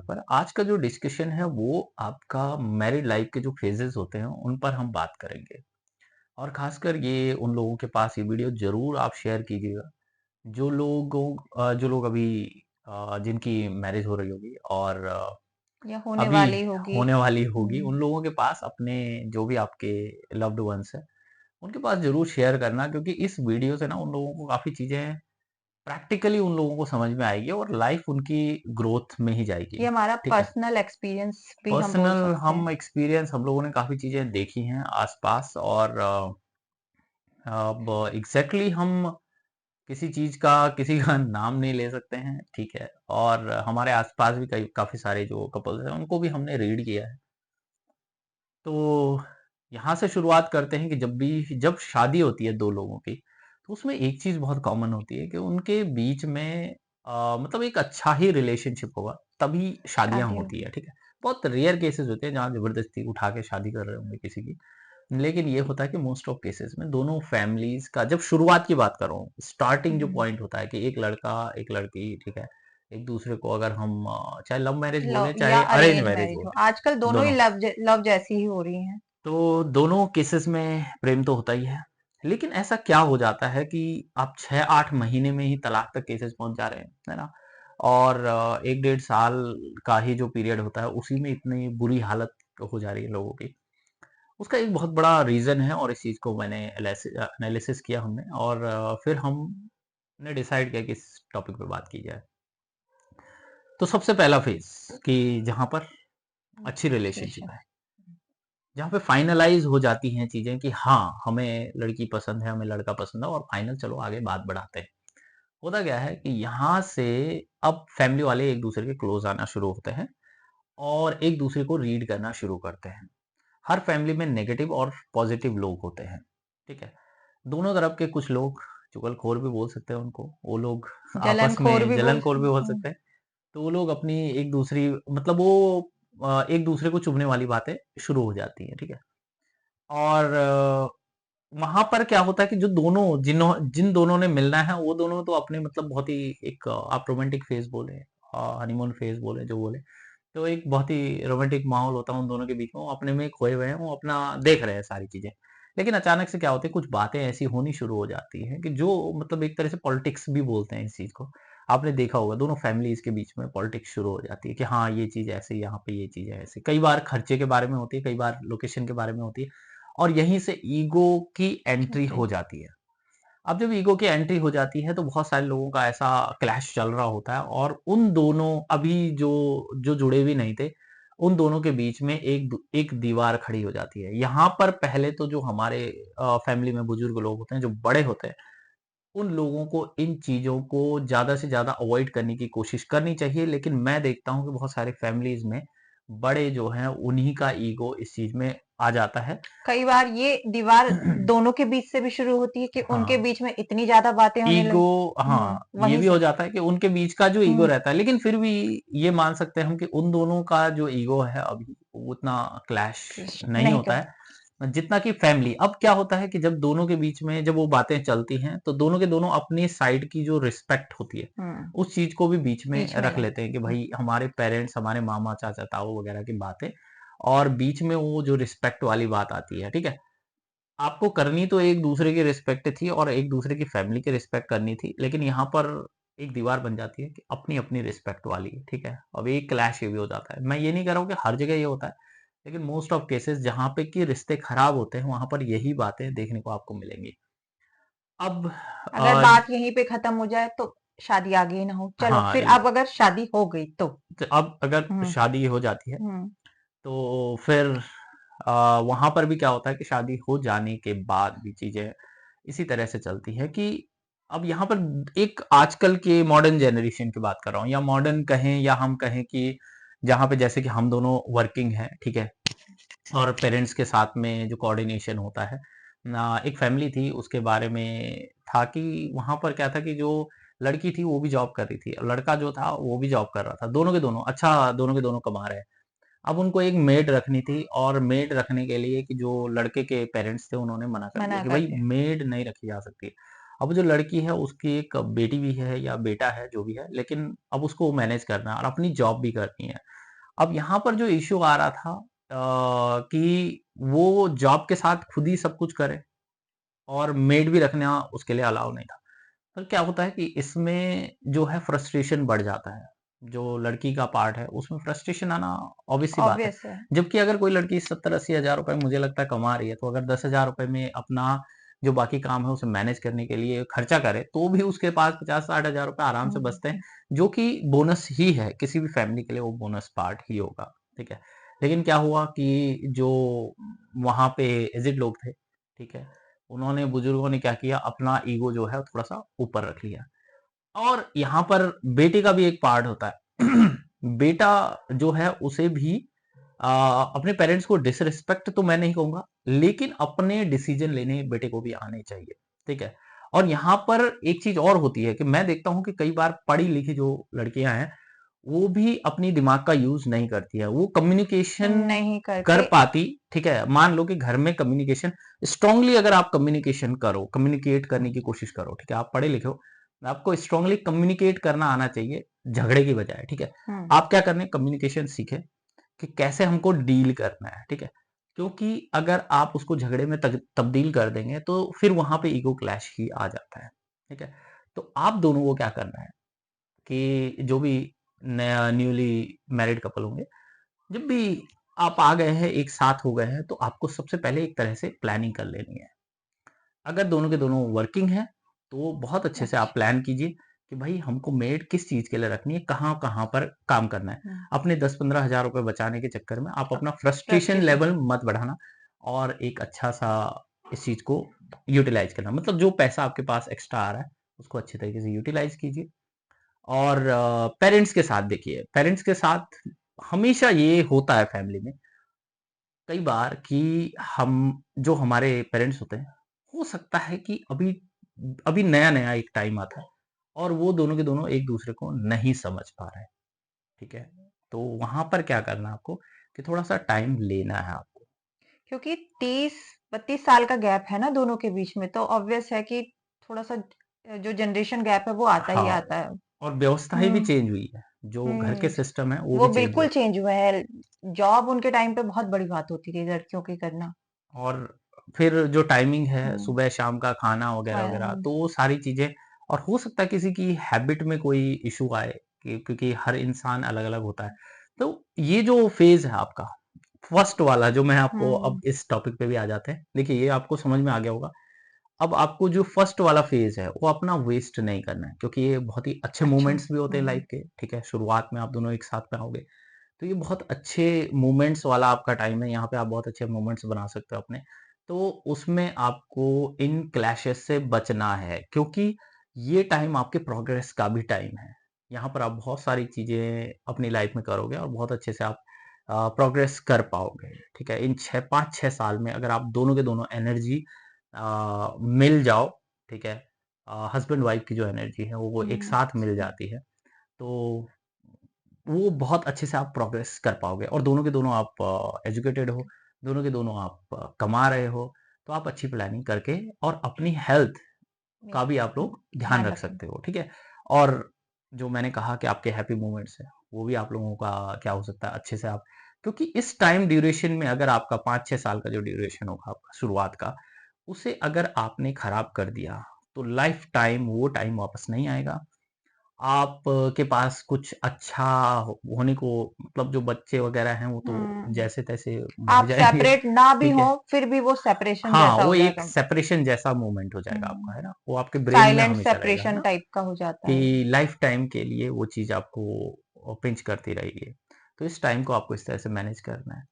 पर आज का जो डिस्कशन है वो आपका मैरिड लाइफ के जो फेजेस होते हैं उन पर हम बात करेंगे। और खासकर ये उन लोगों के पास ये वीडियो जरूर आप शेयर कीजिएगा जो लोग अभी जिनकी मैरिज हो रही होगी और या होने अभी वाली होगी। होने वाली होगी, हुँ। उन लोगों के पास अपने जो भी आपके लव्ड वंस है उनके पास जरूर शेयर करना, क्योंकि इस वीडियो से ना उन लोगों को काफी चीजें प्रैक्टिकली उन लोगों को समझ में आएगी और लाइफ उनकी ग्रोथ में ही जाएगी। ये हमारा ठीक है। पर्सनल एक्सपीरियंस भी हम बोल पर्सनल सकते हैं। हम एक्सपीरियंस हम लोगों ने काफ़ी चीज़ें देखी हैं आसपास, और अब एग्ज़ैक्टली हम किसी का नाम नहीं ले सकते हैं, ठीक है? और हमारे आसपास भी कई काफ़ी सारे जो कपल्स हैं उनको भी हमने रीड किया है। तो यहाँ से शुरुआत करते हैं कि जब शादी होती है 2 लोगों की, तो उसमें एक चीज़ बहुत कॉमन होती है कि उनके बीच में मतलब एक अच्छा ही रिलेशनशिप होगा, तभी शादियाँ शादी होती होगी। है, ठीक है? बहुत रेयर केसेज़ होते हैं जहाँ ज़बरदस्ती उठा के शादी कर रहे होंगे किसी की। लेकिन ये होता है कि मोस्ट ऑफ केसेज़ में दोनों फैमिलीज़ का, जब शुरुआत की बात कर रहा हूँ, स्टार्टिंग जो हुँ। पॉइंट होता है कि एक लड़का, एक लड़की, ठीक है? एक दूसरे को अगर हम चाहे लव मैरिज लव बोलें, या चाहे अरेंज अरेंज मैरिज मैरिज हो, बोलें, आजकल दोनों ही दोनों। लव जैसी ही हो रही हैं। तो दोनों केसेस में प्रेम तो होता ही है। लेकिन ऐसा क्या हो जाता है कि आप 6-8 महीने में ही तलाक तक केसेस पहुँच जा रहे हैं, है ना? और 1 डेढ़ साल का ही जो पीरियड होता है, उसी में इतनी बुरी हालत हो जा रही है लोगों की। उसका एक बहुत बड़ा रीज़न है, और इस चीज़ को मैंने एनालिसिस किया हमने, और फिर हमने डिसाइड किया कि इस टॉपिक पे बात की जाए। तो सबसे पहला फेज़ कि जहाँ पर अच्छी रिलेशनशिप रिलेशन। है। जहाँ पे फाइनलाइज हो जाती हैं चीजें कि हाँ, हमें लड़की पसंद है, हमें लड़का पसंद है, और फाइनल चलो आगे बात बढ़ाते हैं। होता क्या है कि यहाँ से अब फैमिली वाले एक दूसरे के क्लोज आना शुरू होते हैं और एक दूसरे को रीड करना शुरू करते हैं। हर फैमिली में नेगेटिव और पॉजिटिव लोग होते हैं, ठीक है? दोनों तरफ के कुछ लोग, चुगलखोर भी बोल सकते हैं उनको, वो लोग आपस जलनखोर में भी बोल जलनखोर भी बोल हुँ। सकते हैं। तो वो लोग अपनी एक दूसरी, मतलब वो एक दूसरे को चुभने वाली बातें शुरू हो जाती हैं, ठीक है? और वहां पर क्या होता है कि जो दोनों जिन दोनों ने मिलना है वो दोनों तो अपने, मतलब बहुत ही एक आप रोमांटिक फेज बोले, हनीमून फेज बोले, जो बोले, तो एक बहुत ही रोमांटिक माहौल होता है उन दोनों के बीच में। वो अपने में खोए हुए हैं, वो अपना देख रहे हैं सारी चीजें। लेकिन अचानक से क्या होता है, कुछ बातें ऐसी होनी शुरू हो जाती हैं कि जो, मतलब एक तरह से पॉलिटिक्स भी बोलते हैं इस चीज को। आपने देखा होगा दोनों फैमिलीज के बीच में पॉलिटिक्स शुरू हो जाती है कि हाँ, ये चीज ऐसे, यहाँ पे ये चीज है ऐसे। कई बार खर्चे के बारे में होती है, कई बार लोकेशन के बारे में होती है, और यहीं से ईगो की एंट्री जी। हो जाती है। अब जब ईगो की एंट्री हो जाती है तो बहुत सारे लोगों का ऐसा क्लैश चल रहा होता है, और उन दोनों अभी जो जो जुड़े भी नहीं थे, उन दोनों के बीच में एक दीवार खड़ी हो जाती है। यहाँ पर पहले तो जो हमारे फैमिली में बुजुर्ग लोग होते हैं, जो बड़े होते हैं, उन लोगों को इन चीजों को ज्यादा से ज्यादा अवॉइड करने की कोशिश करनी चाहिए। लेकिन मैं देखता हूँ कि बहुत सारे फैमिलीज में बड़े जो हैं उन्हीं का ईगो इस चीज में आ जाता है। कई बार ये दीवार दोनों के बीच से भी शुरू होती है कि उनके हाँ, बीच में इतनी ज़्यादा बातें होने ईगो, लग। हाँ, ये वहीं भी हो से। जाता है कि उनके बीच का जो ईगो हुँ। रहता है, लेकिन फिर भी ये मान सकते हैं हम कि उन दोनों का जो ईगो है अभी उतना क्लैश नहीं नहीं होता कर। है जितना कि फैमिली। अब क्या होता है कि जब दोनों के बीच में जब वो बातें चलती हैं तो दोनों के दोनों अपनी साइड की जो रिस्पेक्ट होती है हुँ। उस चीज को भी बीच में बीच में रख ला। लेते हैं कि भाई हमारे पेरेंट्स, हमारे मामा चाचा ताऊ वगैरह की बातें, और बीच में वो जो रिस्पेक्ट वाली बात आती है, ठीक है? आपको करनी तो एक दूसरे की रिस्पेक्ट थी और एक दूसरे की फैमिली की रिस्पेक्ट करनी थी, लेकिन यहाँ पर एक दीवार बन जाती है कि अपनी अपनी रिस्पेक्ट वाली, ठीक है? अब एक क्लैश ये भी हो जाता है। मैं ये नहीं कह रहा हूँ कि हर जगह ये होता है, लेकिन मोस्ट ऑफ केसेस जहाँ पे कि रिश्ते खराब होते हैं वहां पर यही बातें देखने को आपको मिलेंगी। अब अगर बात यहीं पे खत्म हो जाए तो शादी आगे ही ना हो। चलो हाँ, फिर अब अगर शादी हो गई तो? तो अब अगर हुँ। शादी हो जाती है हुँ। तो फिर वहां पर भी क्या होता है कि शादी हो जाने के बाद भी चीजें इसी तरह से चलती है कि अब यहाँ पर एक आजकल के मॉडर्न जनरेशन की बात कर रहा हूँ, या मॉडर्न कहें या हम कहें कि जहाँ पे जैसे कि हम दोनों वर्किंग हैं, ठीक है? और पेरेंट्स के साथ में जो कोऑर्डिनेशन होता है ना, एक फैमिली थी उसके बारे में था कि वहां पर क्या था कि जो लड़की थी वो भी जॉब कर रही थी, लड़का जो था वो भी जॉब कर रहा था, दोनों के दोनों अच्छा, दोनों के दोनों कमा रहे हैं। अब उनको एक मेड रखनी थी, और मेड रखने के लिए कि जो लड़के के पेरेंट्स थे उन्होंने मना कर दिया मना कि कर भाई दिया। मेड नहीं रखी जा सकती। अब जो लड़की है उसकी एक बेटी भी है या बेटा है जो भी है, लेकिन अब उसको मैनेज करना है और अपनी जॉब भी करनी है। अब यहाँ पर जो इश्यू आ रहा था कि वो जॉब के साथ खुद ही सब कुछ करे और मेड भी रखना उसके लिए अलाउ नहीं था। पर क्या होता है कि इसमें जो है फ्रस्ट्रेशन बढ़ जाता है। जो लड़की का पार्ट है उसमें फ्रस्ट्रेशन आना ऑब्वियस सी बात है। ऑब्वियस है। जबकि अगर कोई लड़की 70-80 हजार रुपए मुझे लगता है कमा रही है, तो अगर 10,000 रुपए में अपना जो बाकी काम है उसे मैनेज करने के लिए खर्चा करे, तो भी उसके पास 50-60 हजार रुपए आराम से बचते हैं, हुँ, जो कि बोनस ही है। किसी भी फैमिली के लिए वो बोनस पार्ट ही होगा, ठीक है। लेकिन क्या हुआ कि जो वहां पे एजिड लोग थे, ठीक है, उन्होंने बुजुर्गों ने क्या किया, अपना ईगो जो है थोड़ा सा ऊपर रख लिया। और यहाँ पर बेटे का भी एक पार्ट होता है। बेटा जो है उसे भी अपने पेरेंट्स को डिसरिस्पेक्ट तो मैं नहीं कहूंगा, लेकिन अपने डिसीजन लेने बेटे को भी आने चाहिए, ठीक है। और यहाँ पर एक चीज और होती है कि मैं देखता हूँ कि कई बार पढ़ी लिखी जो लड़कियां हैं वो भी अपनी दिमाग का यूज नहीं करती है, वो कम्युनिकेशन नहीं कर करते। पाती। ठीक है, मान लो कि घर में कम्युनिकेशन स्ट्रांगली अगर आप कम्युनिकेशन करो, कम्युनिकेट करने की कोशिश करो, ठीक है, आप पढ़े लिखे हो, आपको स्ट्रांगली कम्युनिकेट करना आना चाहिए झगड़े की बजाय, ठीक है। हुँ, आप क्या करने, कम्युनिकेशन सीखे कि कैसे हमको डील करना है, ठीक है। क्योंकि अगर आप उसको झगड़े में तब्दील कर देंगे तो फिर वहां पे ईगो क्लैश ही आ जाता है, ठीक है। तो आप दोनों को क्या करना है कि जो भी नया न्यूली मैरिड कपल होंगे, जब भी आप आ गए हैं, एक साथ हो गए हैं, तो आपको सबसे पहले एक तरह से प्लानिंग कर लेनी है। अगर दोनों के दोनों वर्किंग हैं, तो बहुत अच्छे से आप अच्छा। प्लान कीजिए कि भाई हमको मेड किस चीज के लिए रखनी है, कहाँ कहाँ पर काम करना है। हुँ, अपने 10-15 हजार रुपए बचाने के चक्कर में आप अब अपना फ्रस्ट्रेशन फ्रस्ट्रेशन। लेवल मत बढ़ाना, और एक अच्छा सा इस चीज को यूटिलाइज करना, मतलब जो पैसा आपके पास एक्स्ट्रा आ रहा है उसको अच्छे तरीके से यूटिलाइज कीजिए। और पेरेंट्स के साथ देखिए, पेरेंट्स के साथ हमेशा ये होता है फैमिली में कई बार कि हम जो हमारे पेरेंट्स होते हैं, हो सकता है कि अभी अभी नया नया एक टाइम आता है और वो दोनों के दोनों एक दूसरे को नहीं समझ पा रहे हैं, ठीक है। तो वहां पर क्या करना है आपको कि थोड़ा सा टाइम लेना है आपको। क्योंकि 30-32 साल का गैप है ना दोनों के बीच में, तो ऑब्वियस है कि थोड़ा-सा जो जनरेशन गैप है वो आता ही हाँ, आता है। और व्यवस्थाएं भी हुँ, चेंज हुई है, जो घर के हुँ। सिस्टम है वो वो भी चेंज बिल्कुल हुए। चेंज हुआ है। जॉब उनके टाइम पे बहुत बड़ी बात होती थी लड़कियों की करना। और फिर जो टाइमिंग है हुँ, सुबह शाम का खाना वगैरह हाँ, वगैरह, हुँ, तो वो सारी चीजें, और हो सकता है किसी की हैबिट में कोई इशू आए क्योंकि हर इंसान अलग अलग होता है। तो ये जो फेज है आपका फर्स्ट वाला, जो मैं आपको अब हुँ, इस टॉपिक पे भी आ जाते हैं, देखिए ये आपको समझ में आ गया होगा। अब आपको जो फर्स्ट वाला फेज है वो अपना वेस्ट नहीं करना है, क्योंकि ये बहुत ही अच्छे अच्छा। मोमेंट्स भी होते हैं हुँ, लाइफ के, ठीक है। शुरुआत में आप दोनों एक साथ में आओगे तो ये बहुत अच्छे मोमेंट्स वाला आपका टाइम है, यहाँ पे आप बहुत अच्छे मोमेंट्स बना सकते हो अपने। तो उसमें आपको इन क्लैशेस से बचना है, क्योंकि ये टाइम आपके प्रोग्रेस का भी टाइम है। यहाँ पर आप बहुत सारी चीजें अपनी लाइफ में करोगे और बहुत अच्छे से आप प्रोग्रेस कर पाओगे, ठीक है। इन 5-6 साल में अगर आप दोनों के दोनों एनर्जी मिल जाओ, ठीक है, हस्बैंड वाइफ की जो एनर्जी है वो एक हुँ, साथ मिल जाती है, तो वो बहुत अच्छे से आप प्रोग्रेस कर पाओगे, और दोनों के दोनों आप एजुकेटेड हो, दोनों के दोनों आप कमा रहे हो, तो आप अच्छी प्लानिंग करके और अपनी हेल्थ में का भी आप लोग ध्यान ध्यान रख रखें। सकते हो, ठीक है। और जो मैंने कहा कि आपके हैप्पी मोमेंट्स है वो भी आप लोगों का क्या हो सकता है अच्छे से आप, क्योंकि इस टाइम ड्यूरेशन में अगर आपका 5-6 साल का जो ड्यूरेशन होगा आपका शुरुआत का, उसे अगर आपने खराब कर दिया तो लाइफ टाइम वो टाइम वापस नहीं आएगा। आप के पास कुछ अच्छा होने को, मतलब जो बच्चे वगैरह हैं वो तो हुँ, जैसे तैसे बढ़ आप जाएंगे, सेपरेट ना भी ठीक हो, है। फिर भी वो सेपरेशन हाँ, जैसा वो हो एक जाएगा। सेपरेशन जैसा मोमेंट हो जाएगा आपका, हुँ, है ना, वो आपके ब्रेन में साइलेंट हमेशा रहेगा, है सेपरेशन ना, टाइप का हो जाता है। कि लाइफ टाइम के लिए वो चीज आपको पिंच करती रहेगी। तो इस टाइम को आपको इस तरह से मैनेज करना है।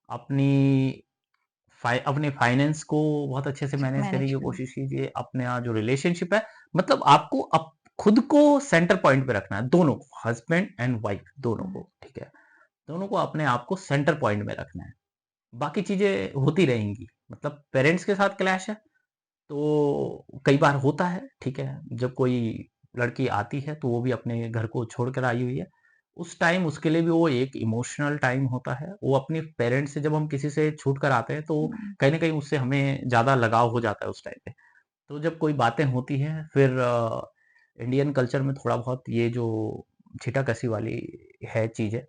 अपनी अपने फाइनेंस को बहुत अच्छे से मैनेज करने मैनेज की करना। कोशिश कीजिए। अपना जो रिलेशनशिप है, मतलब आपको खुद को सेंटर पॉइंट पे रखना है, दोनों को, हस्बैंड एंड वाइफ दोनों हुँ, को, ठीक है। दोनों को अपने आप को सेंटर पॉइंट में रखना है। बाकी चीजें होती रहेंगी, मतलब पेरेंट्स के साथ क्लैश है तो कई बार होता है, ठीक है। जब कोई लड़की आती है तो वो भी अपने घर को छोड़कर आई हुई है, उस टाइम उसके लिए भी वो एक इमोशनल टाइम होता है। वो अपने पेरेंट्स से, जब हम किसी से छूट कर आते हैं तो हुँ, कहीं ना कहीं उससे हमें ज्यादा लगाव हो जाता है उस टाइम पे। तो जब कोई बातें होती हैं फिर इंडियन कल्चर में थोड़ा बहुत ये जो छीटा-कसी वाली है चीज़ें,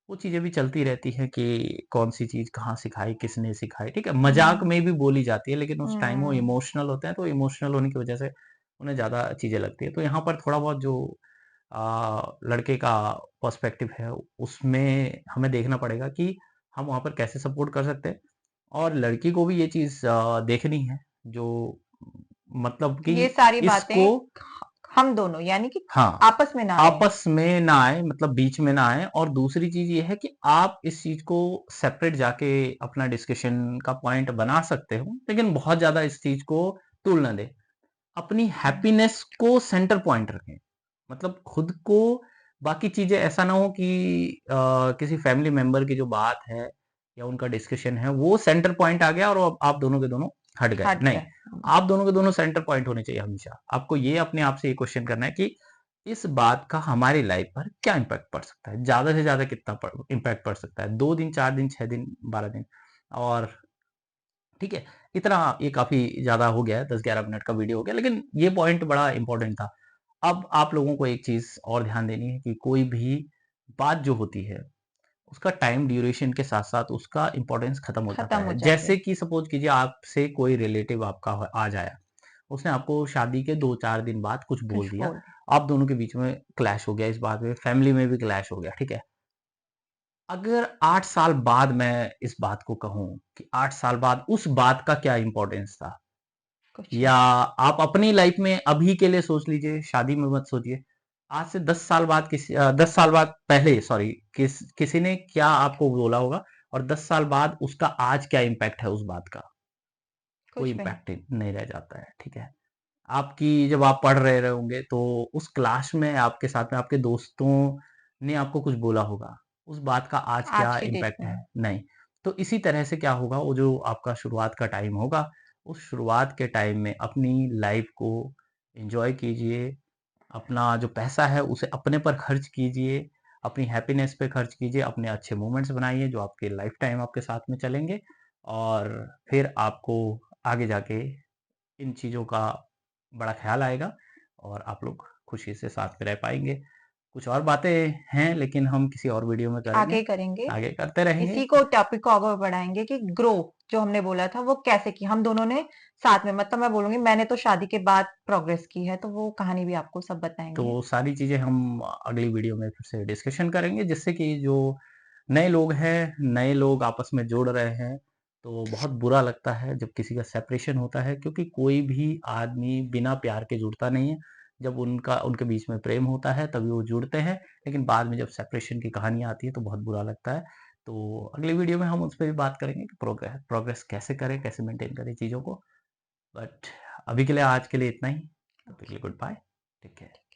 वो चीज़ें भी चलती रहती हैं कि कौन-सी चीज़ कहाँ सिखाई, किसने सिखाई, ठीक है? मज़ाक हुँ, में भी बोली जाती है, लेकिन उस टाइम वो हुँ। इमोशनल होते हैं, तो इमोशनल होने की वजह से उन्हें ज़्यादा चीज़ें लगती हैं। तो यहाँ पर थोड़ा बहुत जो लड़के का पर्सपेक्टिव है, उसमें हमें देखना पड़ेगा कि हम वहाँ पर कैसे सपोर्ट कर सकते हैं और लड़की को भी ये चीज़ देखनी है, जो मतलब कि ये सारी इसको बातें हम दोनों यानी कि हाँ, आपस में ना आए। आपस में ना आए मतलब बीच में ना आए और दूसरी चीज़ ये है कि आप इस चीज़ को सेपरेट जाके अपना डिस्कशन का पॉइंट बना सकते हो, लेकिन बहुत ज़्यादा इस चीज़ को तूल ना दें। अपनी हुँ, हैप्पीनेस को सेंटर पॉइंट रखें। मतलब खुद को बाकी चीज़ें ऐसा ना हो कि किसी फैमिली मेंबर की जो बात है या उनका डिस्कशन है, वो सेंटर पॉइंट आ गया और अब आप दोनों के दोनों हट गए। हट नहीं, गए। हुँ, आप दोनों के दोनों सेंटर पॉइंट होने चाहिए हमेशा। आपको ये अपने आप से ये क्वेश्चन करना है कि इस बात का हमारी लाइफ पर क्या इम्पैक्ट पड़ सकता है? ज़्यादा से ज़्यादा कितना इम्पैक्ट पड़ सकता है? 2 दिन, 4 दिन, 6 दिन, 12 दिन और ठीक है? इतना ये काफ़ी ज़्यादा हो गया है, 10-11 मिनट का वीडियो हो गया, लेकिन ये पॉइंट बड़ा इम्पोर्टेंट था। अब आप लोगों को एक चीज़ और ध्यान देनी है कि कोई भी बात जो होती है, उसका टाइम ड्यूरेशन के साथ-साथ उसका इम्पोर्टेंस खत्म हो जाता खत्म हो है। जाते जैसे हैं। कि सपोज़ कीजिए आपसे कोई रिलेटिव आपका आज आया, उसने आपको शादी के 2-4 दिन बाद कुछ बोल कुछ दिया, बोल आप दोनों के बीच में क्लैश हो गया इस बात पे, फैमिली में भी क्लैश हो गया, ठीक है? अगर 8 साल बाद मैं इस बात को कहूँ कि 8 साल बाद उस बात का क्या इम्पोर्टेंस था? कुछ या नहीं। आप अपनी लाइफ में अभी के लिए सोच लीजिए, शादी में मत सोचिए। आज से 10 साल बाद 10 साल बाद पहले सॉरी किसी ने क्या आपको बोला होगा और 10 साल बाद उसका आज क्या इम्पैक्ट है उस बात का? कोई कुछ भी नहीं। इम्पैक्ट नहीं रह जाता है, ठीक है? आपकी जब आप पढ़ रहे होंगे तो उस क्लास में आपके साथ में आपके दोस्तों ने आपको कुछ बोला होगा। उस बात का आज आज क्या की डेट इम्पैक्ट है? में नहीं। तो इसी तरह से क्या होगा वो जो आपका शुरुआत का टाइम होगा, उस शुरुआत के टाइम में अपनी लाइफ को एन्जॉय कीजिए। अपना जो पैसा है उसे अपने पर खर्च कीजिए, अपनी हैप्पीनेस पे खर्च कीजिए, अपने अच्छे मोमेंट्स बनाइए जो आपके लाइफ टाइम आपके साथ में चलेंगे और फिर आपको आगे जाके इन चीज़ों का बड़ा ख़्याल आएगा और आप लोग खुशी से साथ में रह पाएँगे। कुछ और बातें हैं लेकिन हम किसी और वीडियो में करेंगे, आगे करेंगे। आगे करते रहेंगे। इसी को टॉपिक को आगे बढ़ाएँगे कि ग्रो जो हमने बोला था वो कैसे की हम दोनों ने साथ में मतलब मैं बोलूँगी मैंने तो शादी के बाद प्रोग्रेस की है, तो वो कहानी भी आपको सब बताएँगे। तो सारी चीज़ें हम अगली वीडियो में फिर से डिस्कशन करेंगे जिससे कि जो नए लोग हैं, नए लोग आपस में जुड़ रहे हैं, तो बहुत बुरा लगता है जब किसी का सेपरेशन होता है क्योंकि कोई भी आदमी बिना प्यार के जुड़ता नहीं है। जब उनके बीच में प्रेम होता है तभी वो जुड़ते हैं, लेकिन बाद में जब सेपरेशन की कहानी आती है तो बहुत बुरा लगता है। तो अगली वीडियो में हम उस पे भी बात करेंगे कि प्रोग्रेस प्रोग्रेस कैसे करें, कैसे मेंटेन करें चीज़ों को। बट अभी के लिए आज के लिए इतना ही। तब तक के लिए गुड बाय, टेक केयर।